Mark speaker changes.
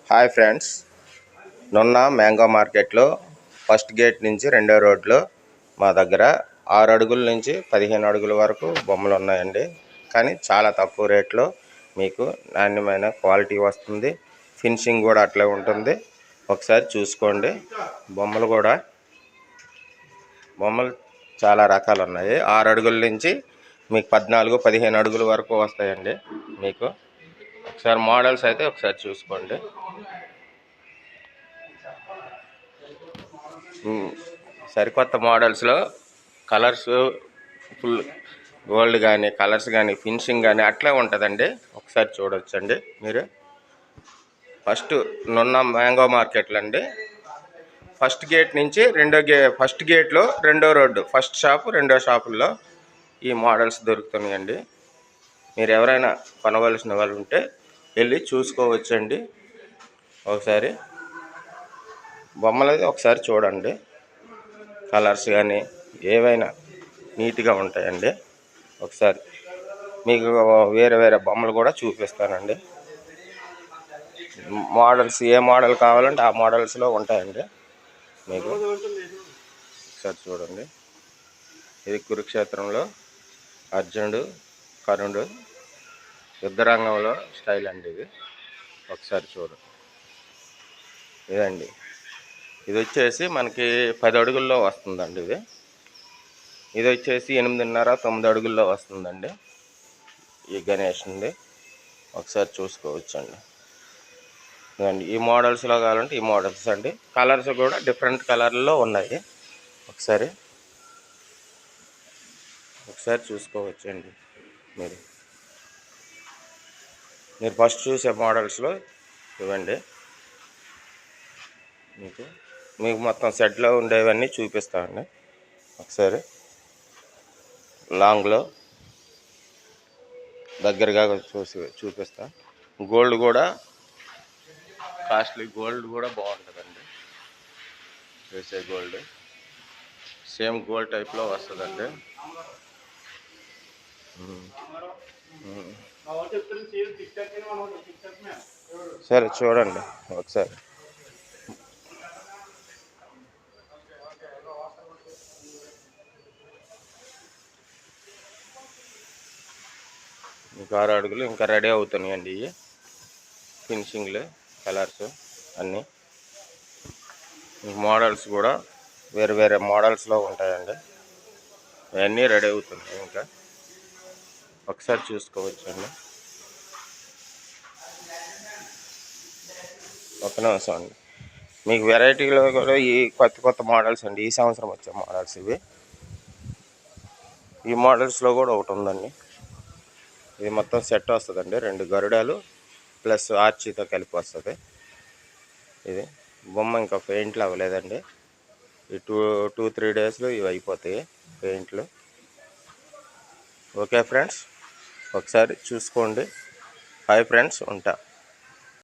Speaker 1: Hi friends, నున్న mango మార్కెట్లో first gate నుంచి రెండో రోడ్లో మా దగ్గర 6 అడుగుల నుంచి 15 అడుగుల వరకు బొమ్మలు ఉన్నాయండి. కానీ చాలా తక్కువ రేట్లో మీకు నాణ్యమైన క్వాలిటీ వస్తుంది. ఫినిషింగ్ కూడా అట్లే ఉంటుంది. ఒకసారి చూసుకోండి. బొమ్మలు చాలా రకాలు ఉన్నాయి. 6 అడుగుల నుంచి మీకు 14-15 అడుగుల వరకు వస్తాయండి. మీకు ఒకసారి మోడల్స్ అయితే ఒకసారి చూసుకోండి. సరికొత్త మోడల్స్లో కలర్స్ ఫుల్ గోల్డ్ కానీ కలర్స్ కానీ ఫినిషింగ్ కానీ అట్లే ఉంటుందండి. ఒకసారి చూడొచ్చండి మీరు. ఫస్ట్ నున్న మ్యాంగో మార్కెట్లో అండి, ఫస్ట్ గేట్ నుంచి ఫస్ట్ గేట్లో రెండో రోడ్డు, ఫస్ట్ షాపు రెండో షాపుల్లో ఈ మోడల్స్ దొరుకుతున్నాయండి. మీరు ఎవరైనా కొనవలసిన వాళ్ళు ఉంటే వెళ్ళి చూసుకోవచ్చండి. ఒకసారి బొమ్మలు అయితే ఒకసారి చూడండి. కలర్స్ కానీ ఏవైనా నీట్గా ఉంటాయండి. ఒకసారి మీకు వేరే వేరే బొమ్మలు కూడా చూపిస్తానండి. మోడల్స్ ఏ మోడల్ కావాలంటే ఆ మోడల్స్లో ఉంటాయండి. మీకు ఒకసారి చూడండి. ఇది కురుక్షేత్రంలో అర్జునుడు కర్ణుడు యుద్ధరంగంలో స్టైల్ అండి. ఇది ఒకసారి చూడండి. ఇదండి, ఇది వచ్చేసి మనకి 10 అడుగుల్లో వస్తుందండి. ఇది వచ్చేసి 8.5-9 అడుగుల్లో వస్తుందండి. ఈ గణేష్ ఉంది, ఒకసారి చూసుకోవచ్చండి. ఇదండి, ఈ మోడల్స్లో కావాలంటే ఈ మోడల్స్ అండి. కలర్స్ కూడా డిఫరెంట్ కలర్లో ఉన్నాయి. ఒకసారి చూసుకోవచ్చండి. మీరు ఫస్ట్ చూసే మోడల్స్లో ఇవ్వండి. మీకు మొత్తం సెట్లో ఉండేవన్నీ చూపిస్తామండి. ఒకసారి లాంగ్లో దగ్గరగా చూపిస్తా. గోల్డ్ కూడా కాస్ట్లీ గోల్డ్ కూడా బాగుంటుందండి. వేసే గోల్డ్ సేమ్ గోల్డ్ టైప్లో వస్తుందండి. సరే చూడండి ఒకసారి. ఇంకా 6 అడుగులు ఇంకా రెడీ అవుతున్నాయండి. ఇవి ఫినిషింగ్లు కలర్స్ అన్నీ. మోడల్స్ కూడా వేరే వేరే మోడల్స్లో ఉంటాయండి. అవన్నీ రెడీ అవుతున్నాయి. ఇంకా ఒకసారి చూసుకోవచ్చండి. ఒక నిమిషం అండి. మీకు వెరైటీలో కూడా ఈ కొత్త మోడల్స్ అండి. ఈ సంవత్సరం వచ్చే మోడల్స్ ఇవి. ఈ మోడల్స్లో కూడా ఒకటి ఉందండి. ఇది మొత్తం సెట్ వస్తుందండి. 2 గరుడాలు ప్లస్ ఆర్చీతో కలిపి వస్తుంది. ఇది బొమ్మ ఇంకా పెయింట్లు అవ్వలేదండి. ఈ 2-3 డేస్లో ఇవి అయిపోతాయి పెయింట్లు. ఓకే ఫ్రెండ్స్, ఒకసారి చూసుకోండి. హాయ్ ఫ్రెండ్స్, ఉంటా.